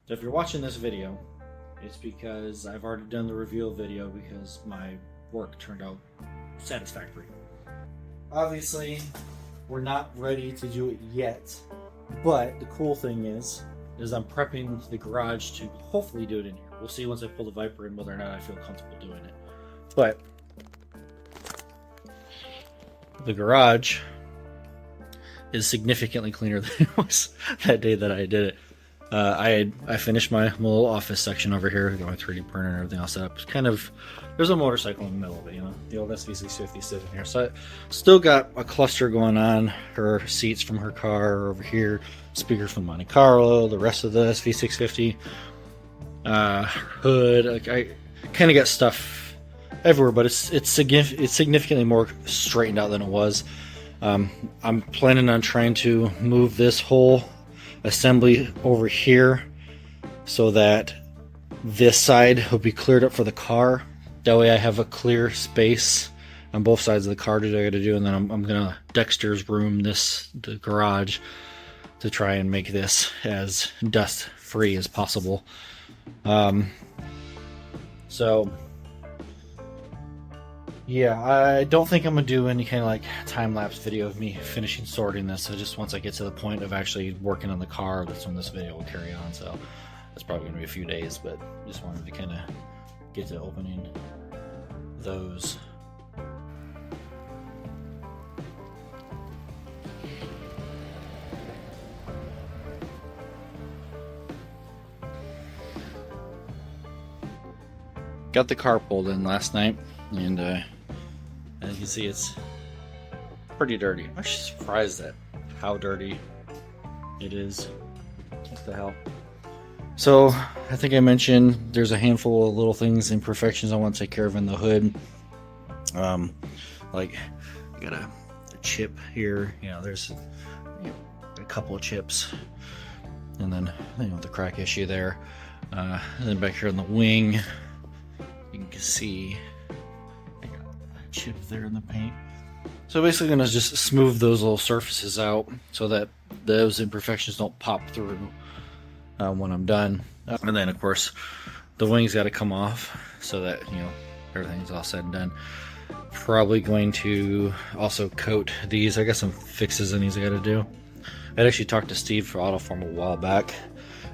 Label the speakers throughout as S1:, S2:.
S1: So if you're watching this video, it's because I've already done the reveal video because my work turned out satisfactory. Obviously, we're not ready to do it yet, but the cool thing is I'm prepping the garage to hopefully do it in here. We'll see once I pull the Viper in whether or not I feel comfortable doing it. But the garage is significantly cleaner than it was that day that I did it. I finished my little office section over here, got my 3D printer and everything all set up. It's kind of, there's a motorcycle in the middle of it, you know, the old SV650 sitting here. So I still got a cluster going on. Her seats from her car are over here, speakers from Monte Carlo, the rest of the SV650, hood. Like I kind of got stuff everywhere, but it's significantly more straightened out than it was. I'm planning on trying to move this whole assembly over here so that this side will be cleared up for the car. That way I have a clear space on both sides of the car to do, and then I'm gonna Dexter's room the garage to try and make this as dust free as possible. So yeah, I don't think I'm gonna do any kind of like time-lapse video of me finishing sorting this. So just once I get to the point of actually working on the car, that's when this video will carry on. So that's probably gonna be a few days, but just wanted to kind of get to opening those. Got the car pulled in last night, and as you can see, it's pretty dirty. I'm actually surprised at how dirty it is. What the hell? So I think I mentioned there's a handful of little things, imperfections I want to take care of in the hood. Like I got a chip here. You know, there's a couple of chips, and then the crack issue there. And then back here on the wing, you can see I got a chip there in the paint. So basically I'm going to just smooth those little surfaces out so that those imperfections don't pop through when I'm done. And then of course the wings got to come off so that everything's all said and done. Probably going to also coat these. I got some fixes in these I got to do. I actually talked to Steve for Autoform a while back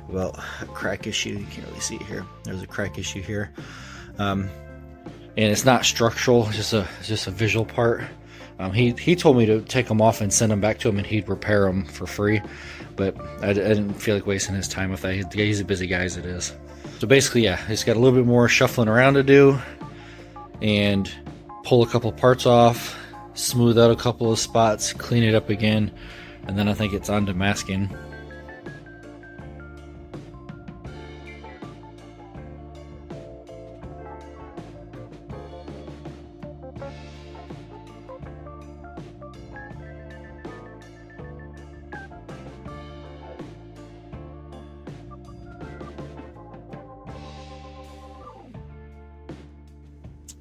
S1: about a crack issue. You can't really see it here. There's a crack issue here. And it's not structural, it's just a visual part. He told me to take them off and send them back to him, and he'd repair them for free. But I didn't feel like wasting his time with that. He's a busy guy as it is. So basically, yeah, he's got a little bit more shuffling around to do, and pull a couple parts off, smooth out a couple of spots, clean it up again, and then I think it's on to masking.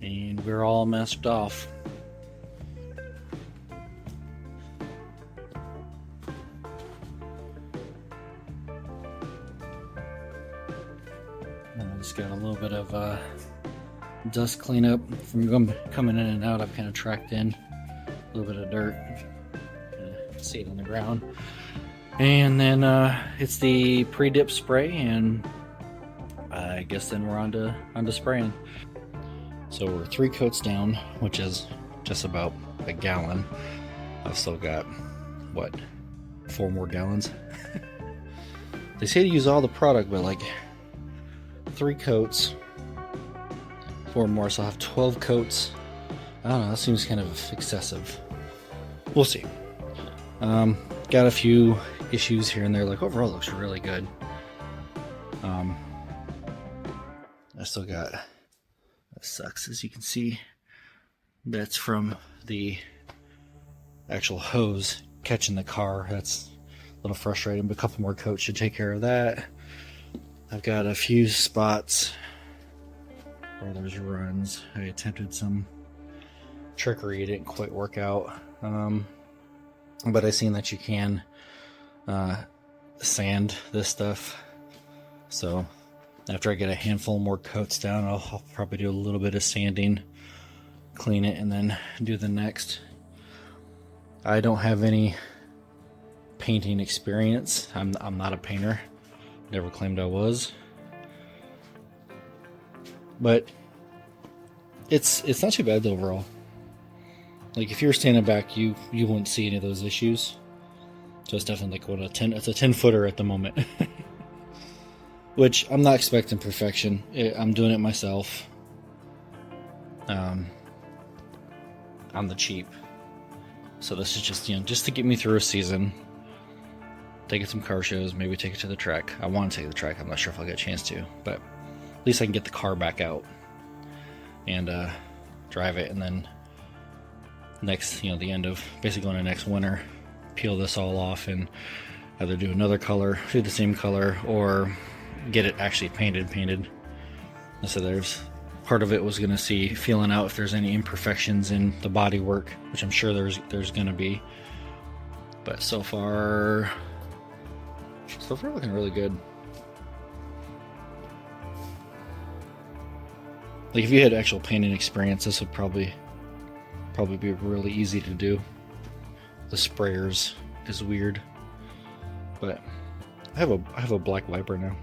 S1: And we're all masked off. And I just got a little bit of dust cleanup from coming in and out. I've kind of tracked in a little bit of dirt. See it on the ground. And then it's the pre-dip spray, and I guess then we're on to spraying. So we're 3 coats down, which is just about a gallon. I've still got, what, 4 more gallons? They say to use all the product, but like 3 coats, 4 more, so I'll have 12 coats. I don't know, that seems kind of excessive. We'll see. Got a few issues here and there, like overall it looks really good. I still got, that sucks, as you can see, that's from the actual hose catching the car. That's a little frustrating, but a couple more coats should take care of that. I've got a few spots where there's runs. I attempted some trickery, it didn't quite work out, but I seen that you can sand this stuff So after I get a handful more coats down, I'll probably do a little bit of sanding, clean it, and then do the next. I don't have any painting experience. I'm not a painter. Never claimed I was. But it's not too bad overall. Like if you were standing back, you wouldn't see any of those issues. So it's definitely like it's a 10-footer at the moment. Which I'm not expecting perfection. I'm doing it myself. On the cheap. So this is just, just to get me through a season. Take it some car shows, maybe take it to the track. I want to take the track. I'm not sure if I'll get a chance to, but at least I can get the car back out and drive it, and then next, the end of basically going to next winter, peel this all off and either do another color, do the same color, or get it actually painted. And so there's part of it was going to see feeling out if there's any imperfections in the body work, which I'm sure there's going to be. But so far looking really good. Like if you had actual painting experience, this would probably be really easy to do. The sprayers is weird, but I have a black Viper now.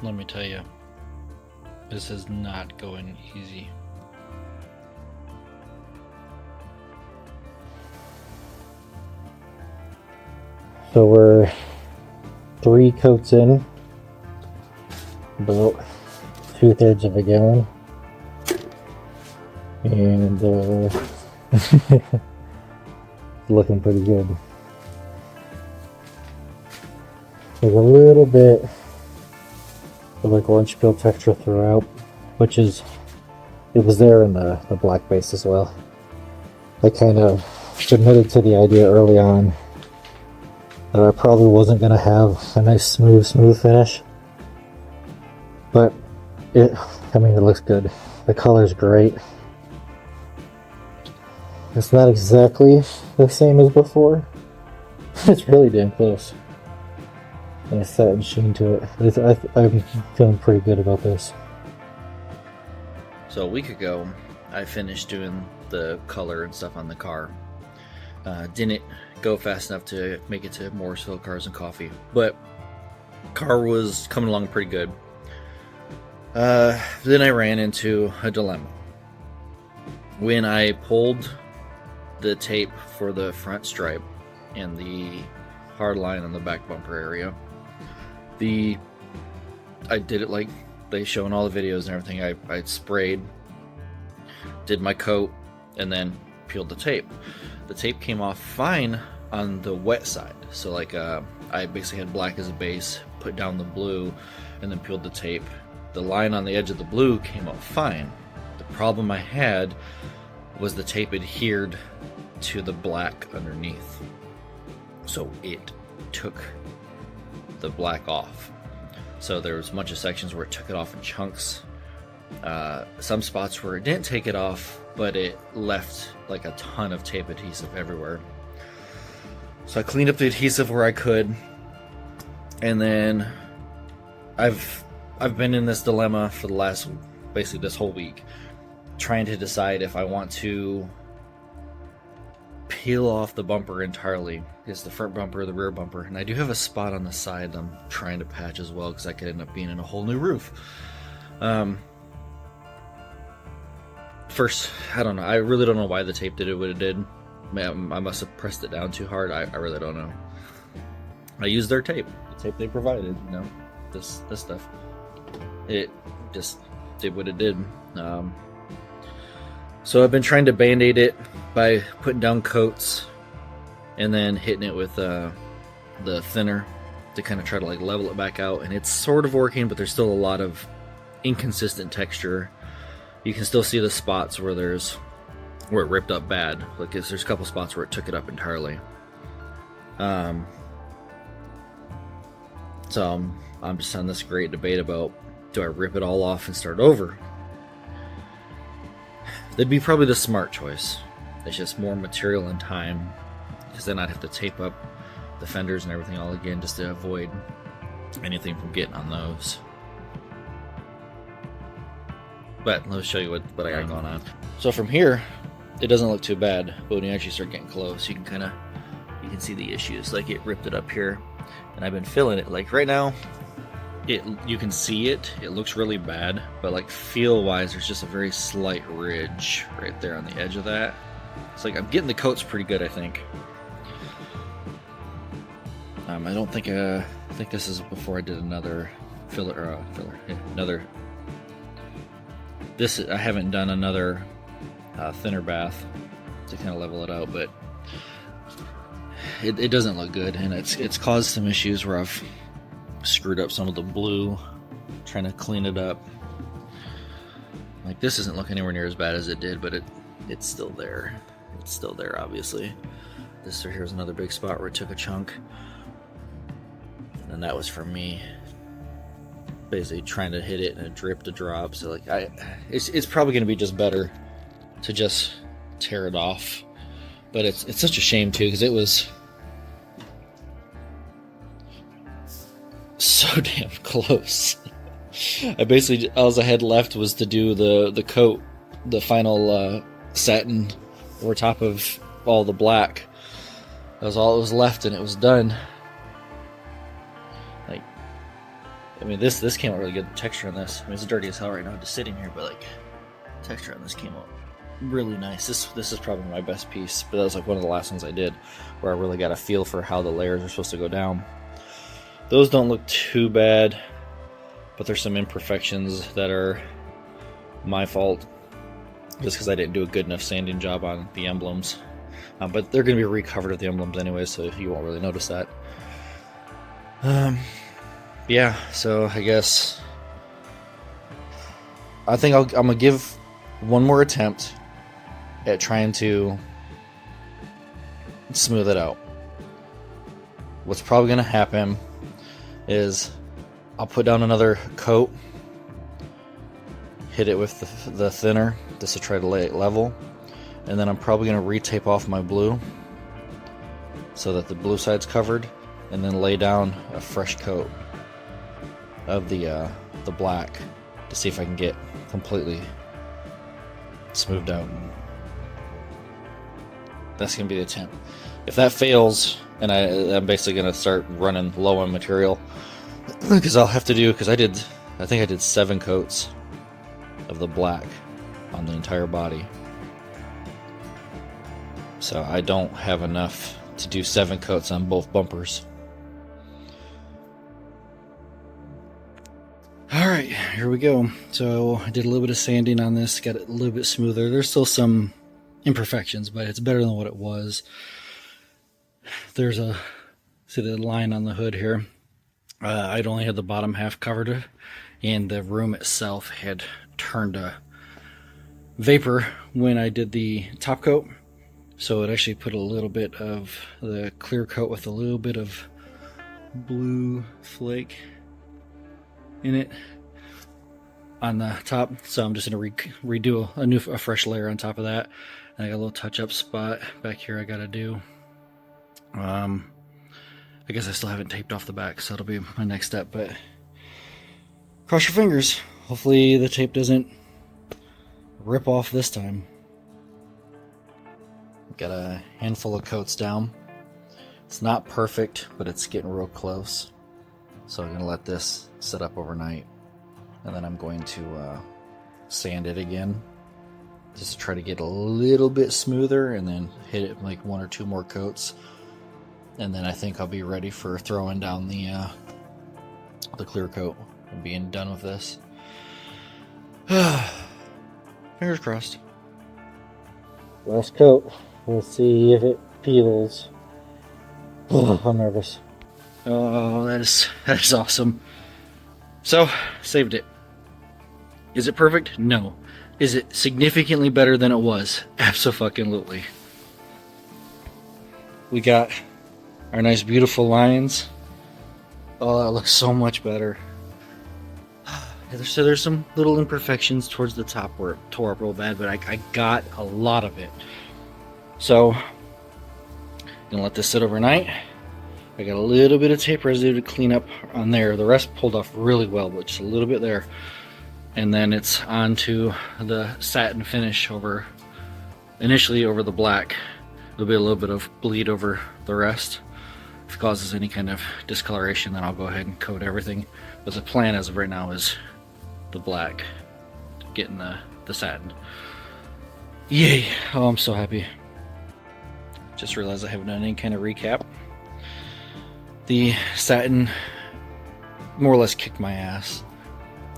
S1: Let me tell you, this is not going easy. So we're 3 coats in, about 2/3 of a gallon, and looking pretty good. There's a little bit of like orange peel texture throughout, which it was there in the black base as well. I kind of submitted to the idea early on that I probably wasn't going to have a nice smooth finish, but it looks good. The color's great. It's not exactly the same as before. It's really damn close. Nice satin sheen to it. I'm feeling pretty good about this. So a week ago, I finished doing the color and stuff on the car. Didn't go fast enough to make it to Morrisville Cars and Coffee, but car was coming along pretty good. Then I ran into a dilemma. When I pulled the tape for the front stripe and the hard line on the back bumper area, I did it like they show in all the videos and everything. I sprayed, did my coat, and then peeled the tape. The tape came off fine on the wet side. So like I basically had black as a base, put down the blue, and then peeled the tape. The line on the edge of the blue came out fine. The problem I had was the tape adhered to the black underneath. So it took the black off. So there was a bunch of sections where it took it off in chunks. Some spots where it didn't take it off, but it left like a ton of tape adhesive everywhere. So I cleaned up the adhesive where I could, and then I've been in this dilemma for the last, basically this whole week, trying to decide if I want to peel off the bumper entirely. It's the front bumper, the rear bumper, and I do have a spot on the side I'm trying to patch as well, because I could end up being in a whole new roof. First, I don't know. I really don't know why the tape did it what it did. I must have pressed it down too hard. I really don't know. I used their tape, the tape they provided. This stuff. It just did what it did. So I've been trying to band-aid it by putting down coats and then hitting it with the thinner to kind of try to like level it back out. And it's sort of working, but there's still a lot of inconsistent texture. You can still see the spots where it ripped up bad. Like there's a couple spots where it took it up entirely. So I'm just on this great debate about, do I rip it all off and start over? That'd be probably the smart choice. It's just more material and time, because then I'd have to tape up the fenders and everything all again, just to avoid anything from getting on those. But let's show you what I got going on. So from here, it doesn't look too bad, but when you actually start getting close, you can see the issues. Like, it ripped it up here, and I've been feeling it. Like right now, you can see it. It looks really bad, but like feel-wise, there's just a very slight ridge right there on the edge of that. It's like I'm getting the coats pretty good, I think. I don't think I think this is before I did another filler. I haven't done another thinner bath to kind of level it out, but it doesn't look good, and it's caused some issues where I've screwed up some of the blue trying to clean it up. Like, this isn't looking anywhere near as bad as it did, but it's still there. It's still there, obviously. This right here is another big spot where it took a chunk, and that was from me basically trying to hit it and it dripped a drop. So like, it's probably going to be just better to just tear it off, but it's such a shame too, because it was so damn close. I basically, all I had left was to do the coat, the final satin over top of all the black. That was all that was left, and it was done. Like, I mean, this came out really good. The texture on this, I mean, it's dirty as hell right now just sitting here, but like, texture on this came out really nice. This is probably my best piece, but that was like one of the last ones I did where I really got a feel for how the layers are supposed to go down. Those don't look too bad, but there's some imperfections that are my fault just because I didn't do a good enough sanding job on the emblems. But they're going to be recovered with the emblems anyway, so you won't really notice that. Yeah, so I guess I think I'm going to give one more attempt at trying to smooth it out. What's probably going to happen is I'll put down another coat, hit it with the thinner just to try to lay it level, and then I'm probably going to retape off my blue so that the blue side's covered, and then lay down a fresh coat of the black to see if I can get completely smoothed out. That's going to be the attempt. If that fails, and I'm basically going to start running low on material, because I'll have to do, because I think I did 7 coats of the black on the entire body. So I don't have enough to do 7 coats on both bumpers. Alright, here we go. So I did a little bit of sanding on this, got it a little bit smoother. There's still some imperfections, but it's better than what it was. There's see the line on the hood here. I'd only had the bottom half covered, and the room itself had turned to vapor when I did the top coat. So it actually put a little bit of the clear coat with a little bit of blue flake in it on the top. So I'm just going to redo a fresh layer on top of that. And I got a little touch-up spot back here I got to do. I guess I still haven't taped off the back, so that'll be my next step, but cross your fingers. Hopefully the tape doesn't rip off this time. Got a handful of coats down. It's not perfect, but it's getting real close. So I'm going to let this sit up overnight, and then I'm going to sand it again just to try to get a little bit smoother, and then hit it like 1 or 2 more coats. And then I think I'll be ready for throwing down the clear coat and being done with this. Fingers crossed. Last coat. We'll see if it peels. Oh, I'm nervous. Oh, that is awesome. So, saved it. Is it perfect? No. Is it significantly better than it was? Absolutely. We got our nice beautiful lines. Oh, that looks so much better. So there's some little imperfections towards the top where it tore up real bad, but I got a lot of it. So, gonna let this sit overnight. I got a little bit of tape residue to clean up on there. The rest pulled off really well, but just a little bit there. And then it's onto the satin finish initially over the black. There'll be a little bit of bleed over the rest. If it causes any kind of discoloration, then I'll go ahead and coat everything. But the plan as of right now is the black, getting the satin. Yay! Oh, I'm so happy. Just realized I haven't done any kind of recap. The satin more or less kicked my ass.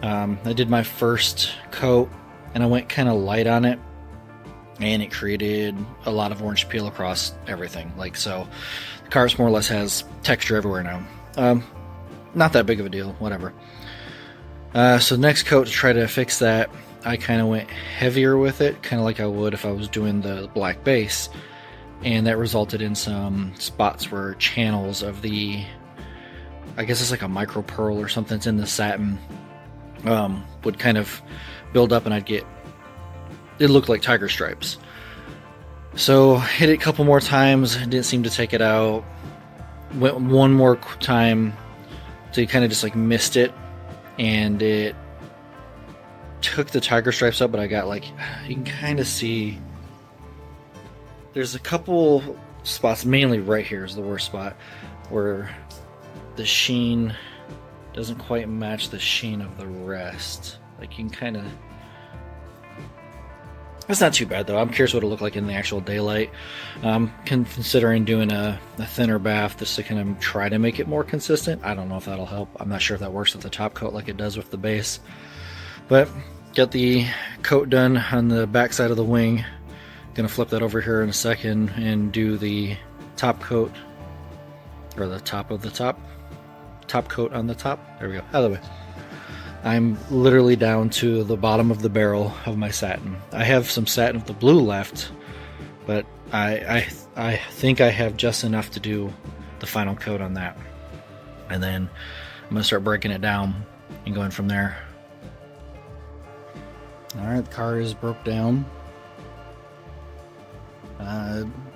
S1: I did my first coat and I went kind of light on it, and it created a lot of orange peel across everything. Like, so the car more or less has texture everywhere now. Not that big of a deal, whatever. So next coat, to try to fix that, I kind of went heavier with it, kind of like I would if I was doing the black base, and that resulted in some spots where channels of the, I guess it's like a micro pearl or something that's in the satin, would kind of build up, and it looked like tiger stripes. So hit it a couple more times, didn't seem to take it out. Went one more time, so you kind of just like missed it, and it took the tiger stripes up, but I got like, you can kind of see there's a couple spots, mainly right here is the worst spot, where the sheen doesn't quite match the sheen of the rest. Like, you can kind of, that's not too bad though. I'm curious what it'll look like in the actual daylight. Considering doing a thinner bath just to kind of try to make it more consistent. I don't know if that'll help. I'm not sure if that works with the top coat like it does with the base. But got the coat done on the back side of the wing. Gonna flip that over here in a second and do the top coat, or the top of the top coat on the top. There we go. Out of the way. I'm literally down to the bottom of the barrel of my satin. I have some satin of the blue left, but I think I have just enough to do the final coat on that. And then I'm gonna start breaking it down and going from there. Alright, the car is broke down.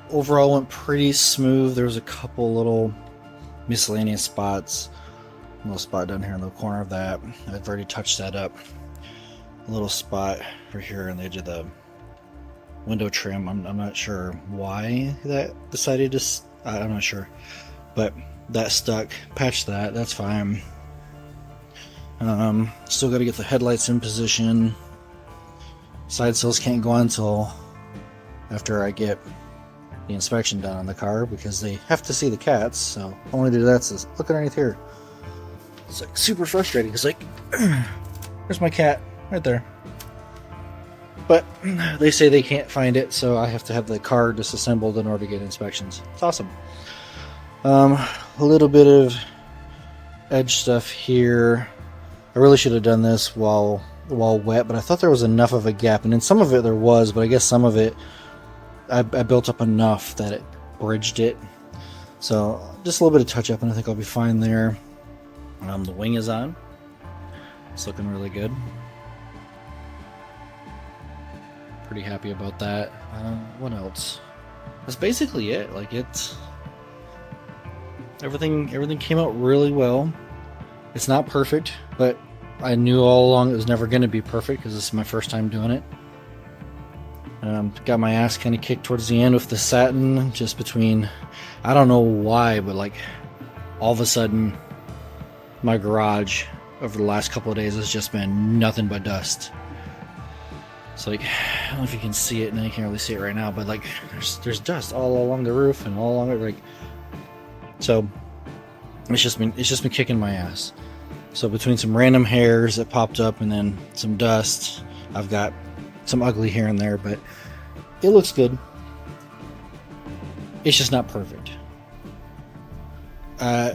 S1: Overall went pretty smooth. There was a couple little miscellaneous spots. A little spot down here in the corner of that. I've already touched that up. A little spot right here on the edge of the window trim. I'm not sure why that decided to, I'm not sure. But that stuck. Patched that. That's fine. Still got to get the headlights in position. Side sills can't go on until after I get the inspection done on the car, because they have to see the cats. So I want to do that. So look underneath here. It's like super frustrating. It's like, there's my cat right there. But they say they can't find it, so I have to have the car disassembled in order to get inspections. It's awesome. A little bit of edge stuff here. I really should have done this while wet, but I thought there was enough of a gap, and in some of it there was, but I guess some of it I built up enough that it bridged it. So just a little bit of touch up and I think I'll be fine there. The wing is on. It's looking really good. Pretty happy about that. What else? That's basically it. Like, it's everything came out really well. It's not perfect, but I knew all along it was never going to be perfect because this is my first time doing it. Got my ass kind of kicked towards the end with the satin, just between, I don't know why, but like all of a sudden my garage over the last couple of days has just been nothing but dust. It's like, I don't know if you can see it, and you can't really see it right now, but like there's dust all along the roof and all along it, like, so it's just been kicking my ass. So between some random hairs that popped up and then some dust, I've got some ugly here and there, but it looks good. It's just not perfect.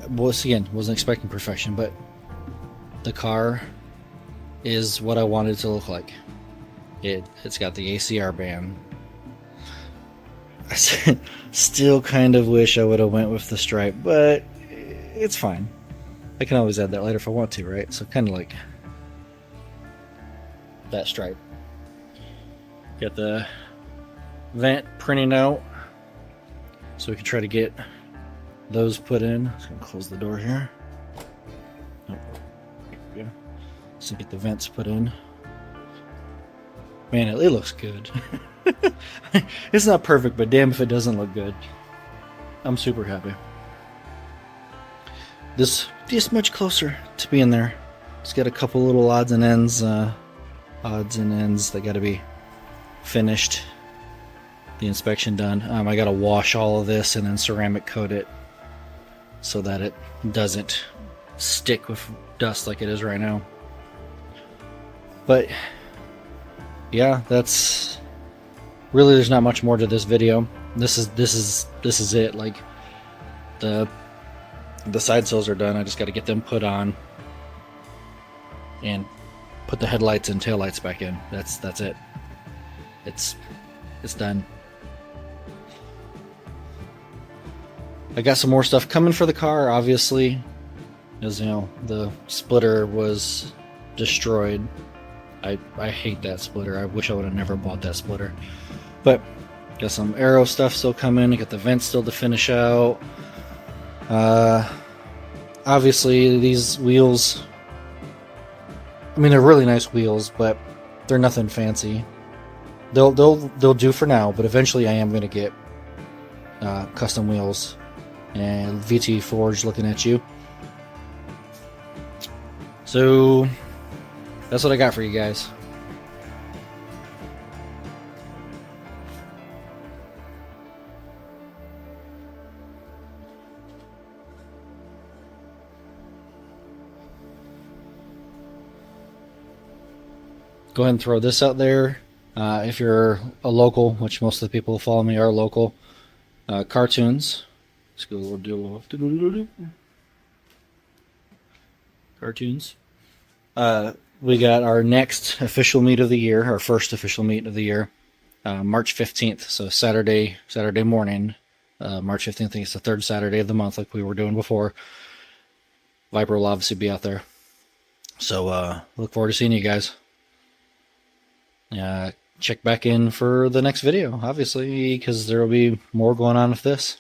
S1: Once again, wasn't expecting perfection, but the car is what I wanted it to look like. It's got the ACR band. I still kind of wish I would have went with the stripe, but it's fine. I can always add that later if I want to, right? So kind of like that stripe. Got the vent printing out so we can try to get those put in. Just gonna close the door here. Oh, yeah. So get the vents put in. Man, it looks good. It's not perfect, but damn if it doesn't look good. I'm super happy. This is much closer to being there. Just got a couple little odds and ends that got to be finished. The inspection done. I got to wash all of this and then ceramic coat it so that it doesn't stick with dust like it is right now. But yeah, that's really, there's not much more to this video. This is it. Like the side sills are done. I just got to get them put on and put the headlights and taillights back in. That's it. It's done. I got some more stuff coming for the car, obviously, as you know, the splitter was destroyed. I hate that splitter. I wish I would have never bought that splitter. But got some aero stuff still coming. Got the vents still to finish out. Obviously these wheels, I mean, they're really nice wheels, but they're nothing fancy. They'll do for now, but eventually I am going to get custom wheels. And VT Forge looking at you. So that's what I got for you guys. Go ahead and throw this out there. If you're a local, which most of the people who follow me are local, cartoons. Let's go do a little cartoons. We got our next official meet of the year, our first official meet of the year, March 15th. So Saturday morning, March 15th. I think it's the third Saturday of the month, like we were doing before. Viper will obviously be out there. So look forward to seeing you guys. Check back in for the next video, obviously, because there will be more going on with this.